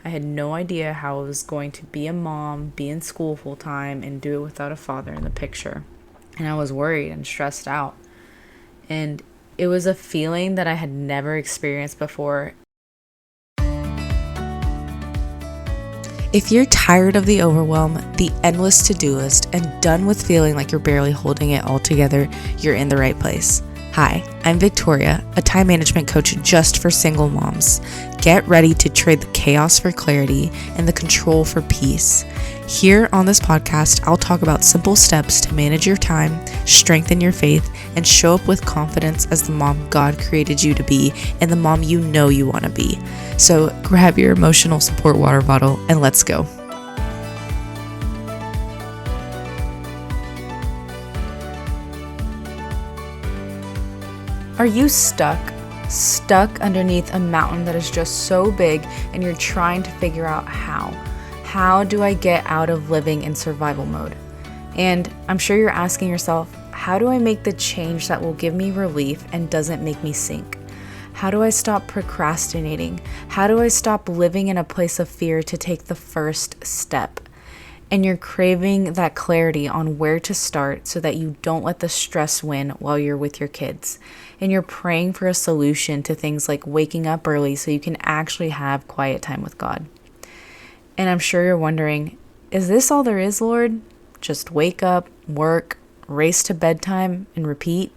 I had no idea how I was going to be a mom, be in school full time, and do it without a father in the picture. And I was worried and stressed out. And it was a feeling that I had never experienced before. If you're tired of the overwhelm, the endless to-do list, and done with feeling like you're barely holding it all together, you're in the right place. Hi, I'm Victoria, a time management coach just for single moms. Get ready to trade the chaos for clarity and the control for peace. Here on this podcast, I'll talk about simple steps to manage your time, strengthen your faith, and show up with confidence as the mom God created you to be and the mom you know you want to be. So grab your emotional support water bottle and let's go. Are you stuck underneath a mountain that is just so big and you're trying to figure out how? How do I get out of living in survival mode? And I'm sure you're asking yourself, how do I make the change that will give me relief and doesn't make me sink? How do I stop procrastinating? How do I stop living in a place of fear to take the first step? And you're craving that clarity on where to start so that you don't let the stress win while you're with your kids. And you're praying for a solution to things like waking up early so you can actually have quiet time with God. And I'm sure you're wondering, is this all there is, Lord? Just wake up, work, race to bedtime, and repeat?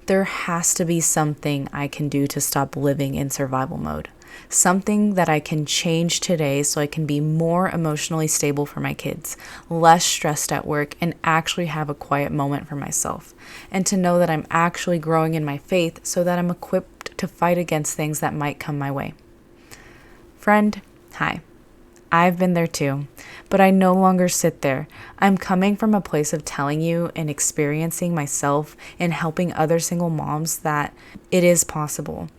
There has to be something I can do to stop living in survival mode. Something that I can change today so I can be more emotionally stable for my kids, less stressed at work, and actually have a quiet moment for myself. And to know that I'm actually growing in my faith so that I'm equipped to fight against things that might come my way. Friend, hi. I've been there too, but I no longer sit there. I'm coming from a place of telling you and experiencing myself and helping other single moms that it is possible.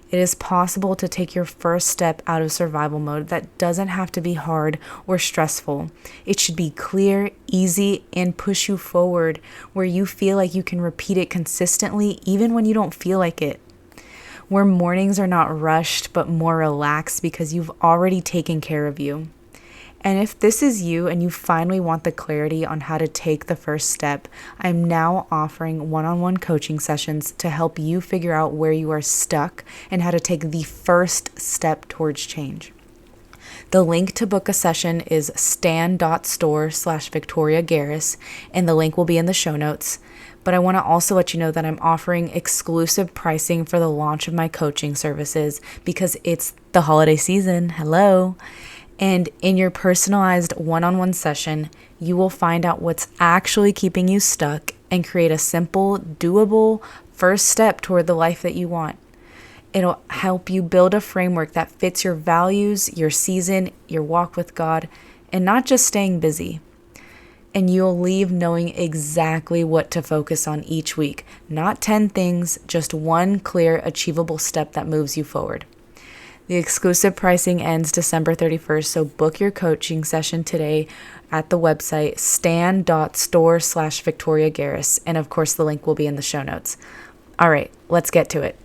It is possible to take your first step out of survival mode that doesn't have to be hard or stressful. It should be clear, easy, and push you forward where you feel like you can repeat it consistently even when you don't feel like it. Where mornings are not rushed but more relaxed because you've already taken care of you. And if this is you and you finally want the clarity on how to take the first step, I'm now offering one-on-one coaching sessions to help you figure out where you are stuck and how to take the first step towards change. The link to book a session is stan.store/Victoria Garris, and the link will be in the show notes. But I want to also let you know that I'm offering exclusive pricing for the launch of my coaching services because it's the holiday season. Hello. And in your personalized one-on-one session, you will find out what's actually keeping you stuck and create a simple, doable first step toward the life that you want. It'll help you build a framework that fits your values, your season, your walk with God, and not just staying busy. And you'll leave knowing exactly what to focus on each week. Not 10 things, just one clear, achievable step that moves you forward. The exclusive pricing ends December 31st, so book your coaching session today at the website stan.store/Victoria Garris. And of course, the link will be in the show notes. All right, let's get to it.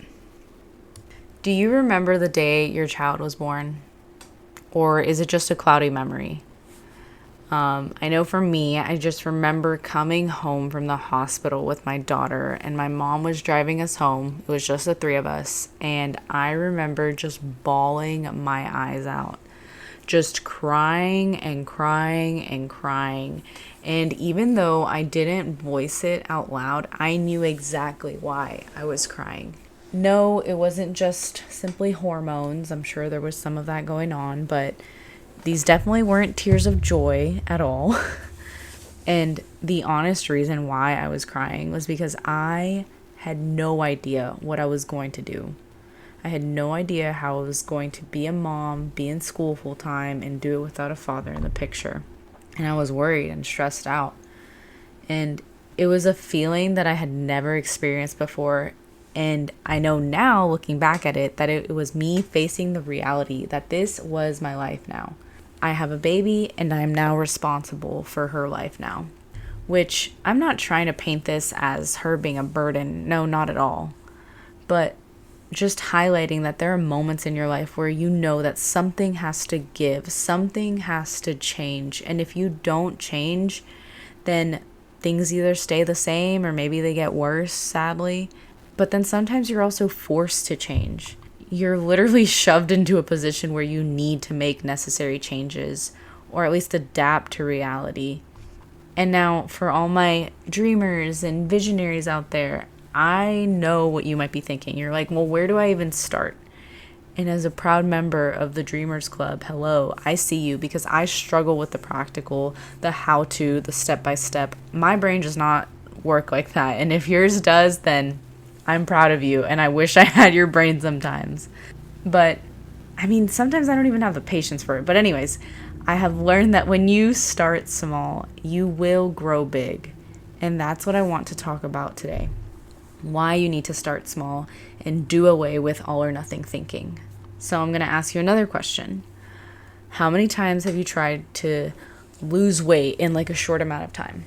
Do you remember the day your child was born? Or is it just a cloudy memory? I know for me, I just remember coming home from the hospital with my daughter, and my mom was driving us home. It was just the three of us, and I remember just bawling my eyes out, just crying and crying and crying. And even though I didn't voice it out loud, I knew exactly why I was crying. No, it wasn't just simply hormones. I'm sure there was some of that going on, but these definitely weren't tears of joy at all. And the honest reason why I was crying was because I had no idea what I was going to do. I had no idea how I was going to be a mom, be in school full time, and do it without a father in the picture. And I was worried and stressed out. And it was a feeling that I had never experienced before. And I know now, looking back at it, that it was me facing the reality that this was my life now. I have a baby and I am now responsible for her life now. Which I'm not trying to paint this as her being a burden. No, not at all. But just highlighting that there are moments in your life where you know that something has to give, something has to change. And if you don't change, then things either stay the same or maybe they get worse, sadly. But then sometimes you're also forced to change. You're literally shoved into a position where you need to make necessary changes or at least adapt to reality. And now, for all my dreamers and visionaries out there, I know what you might be thinking. You're like, well, where do I even start? And as a proud member of the Dreamers Club, hello, I see you, because I struggle with the practical, the how-to, the step-by-step. My brain does not work like that. And if yours does, then I'm proud of you. And I wish I had your brain sometimes. But, I mean, sometimes I don't even have the patience for it. But anyways, I have learned that when you start small, you will grow big. And that's what I want to talk about today. Why you need to start small and do away with all or nothing thinking. So I'm going to ask you another question. How many times have you tried to lose weight in like a short amount of time?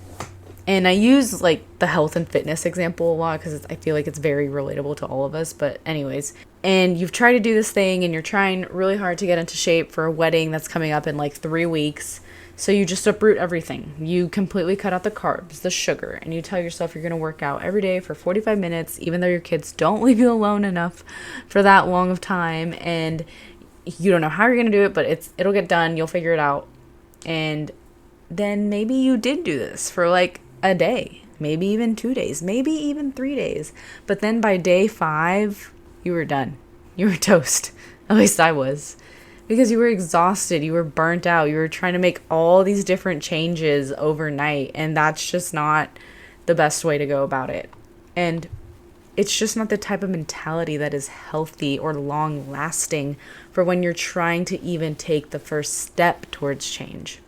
And I use like the health and fitness example a lot because I feel like it's very relatable to all of us. But anyways, and you've tried to do this thing and you're trying really hard to get into shape for a wedding that's coming up in like 3 weeks. So you just uproot everything. You completely cut out the carbs, the sugar, and you tell yourself you're going to work out every day for 45 minutes, even though your kids don't leave you alone enough for that long of time. And you don't know how you're going to do it, but it'll get done. You'll figure it out. And then maybe you did do this for like a day, maybe even 2 days, maybe even 3 days. But then by day 5, you were done. You were toast. At least I was. Because you were exhausted, you were burnt out, you were trying to make all these different changes overnight, and that's just not the best way to go about it. And it's just not the type of mentality that is healthy or long-lasting for when you're trying to even take the first step towards change.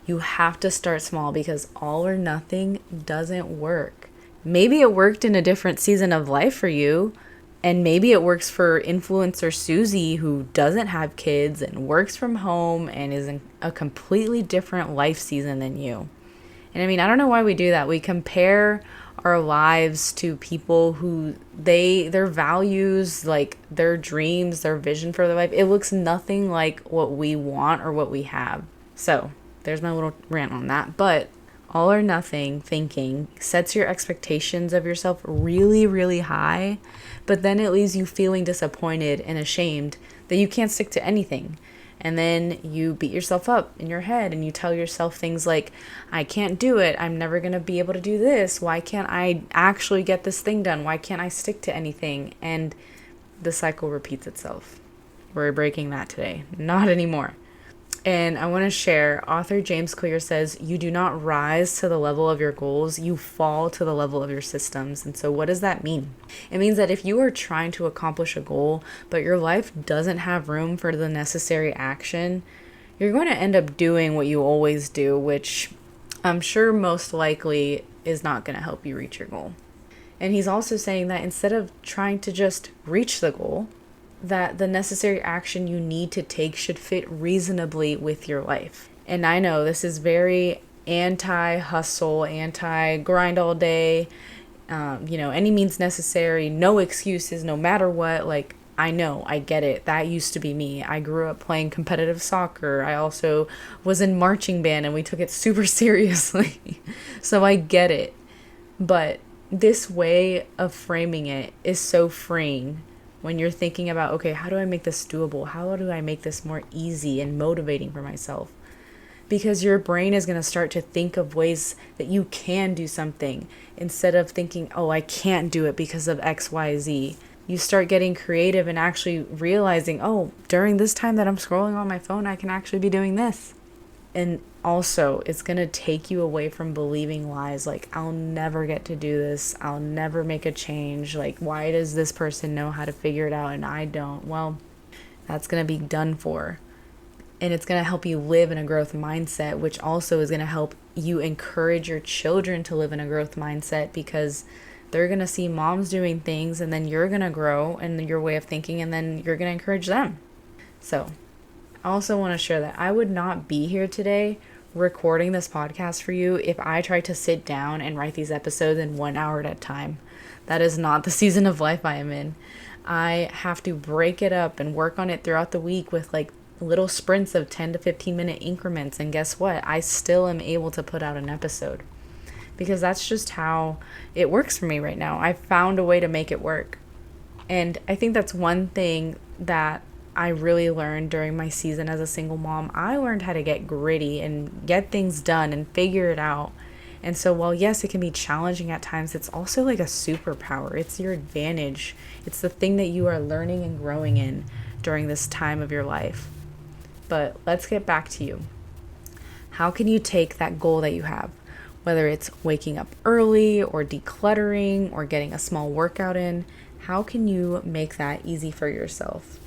You have to start small because all or nothing doesn't work. Maybe it worked in a different season of life for you, and maybe it works for influencer Susie, who doesn't have kids and works from home and is in a completely different life season than you. And I mean, I don't know why we do that. We compare our lives to people who their values, like their dreams, their vision for their life, it looks nothing like what we want or what we have. So there's my little rant on that. But all or nothing thinking sets your expectations of yourself really, really high, but then it leaves you feeling disappointed and ashamed that you can't stick to anything. And then you beat yourself up in your head and you tell yourself things like, I can't do it. I'm never going to be able to do this. Why can't I actually get this thing done? Why can't I stick to anything? And the cycle repeats itself. We're breaking that today. Not anymore. And I want to share, author James Clear says, you do not rise to the level of your goals, you fall to the level of your systems. And so what does that mean? It means that if you are trying to accomplish a goal, but your life doesn't have room for the necessary action, you're going to end up doing what you always do, which I'm sure most likely is not going to help you reach your goal. And he's also saying that instead of trying to just reach the goal, that the necessary action you need to take should fit reasonably with your life. And I know this is very anti-hustle, anti-grind all day, any means necessary, no excuses, no matter what. Like, I know, I get it. That used to be me. I grew up playing competitive soccer. I also was in marching band and we took it super seriously. So I get it. But this way of framing it is so freeing. When you're thinking about, okay, how do I make this doable? How do I make this more easy and motivating for myself? Because your brain is going to start to think of ways that you can do something instead of thinking, oh, I can't do it because of X, Y, Z. You start getting creative and actually realizing, oh, during this time that I'm scrolling on my phone, I can actually be doing this. And also, it's going to take you away from believing lies like, I'll never get to do this. I'll never make a change. Like, why does this person know how to figure it out and I don't? Well, that's going to be done for. And it's going to help you live in a growth mindset, which also is going to help you encourage your children to live in a growth mindset because they're going to see moms doing things and then you're going to grow in your way of thinking and then you're going to encourage them. So I also want to share that I would not be here today recording this podcast for you if I tried to sit down and write these episodes in 1 hour at a time. That is not the season of life I am in. I have to break it up and work on it throughout the week with like little sprints of 10 to 15-minute increments. And guess what? I still am able to put out an episode because that's just how it works for me right now. I found a way to make it work. And I think that's one thing that I really learned during my season as a single mom. I learned how to get gritty and get things done and figure it out. And so while yes, it can be challenging at times, it's also like a superpower. It's your advantage. It's the thing that you are learning and growing in during this time of your life. But let's get back to you. How can you take that goal that you have, whether it's waking up early or decluttering or getting a small workout in? How can you make that easy for yourself?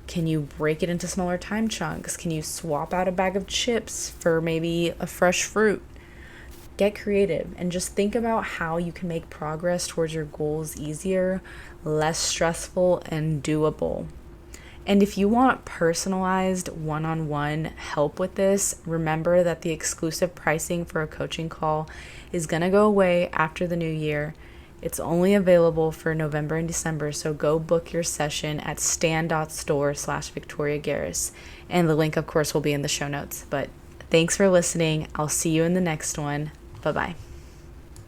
Can you break it into smaller time chunks? Can you swap out a bag of chips for maybe a fresh fruit? Get creative and just think about how you can make progress towards your goals easier, less stressful, and doable. And if you want personalized one-on-one help with this, remember that the exclusive pricing for a coaching call is going to go away after the new year. It's only available for November and December, so go book your session at stan.store/Victoria Garris. And the link, of course, will be in the show notes. But thanks for listening. I'll see you in the next one. Bye-bye.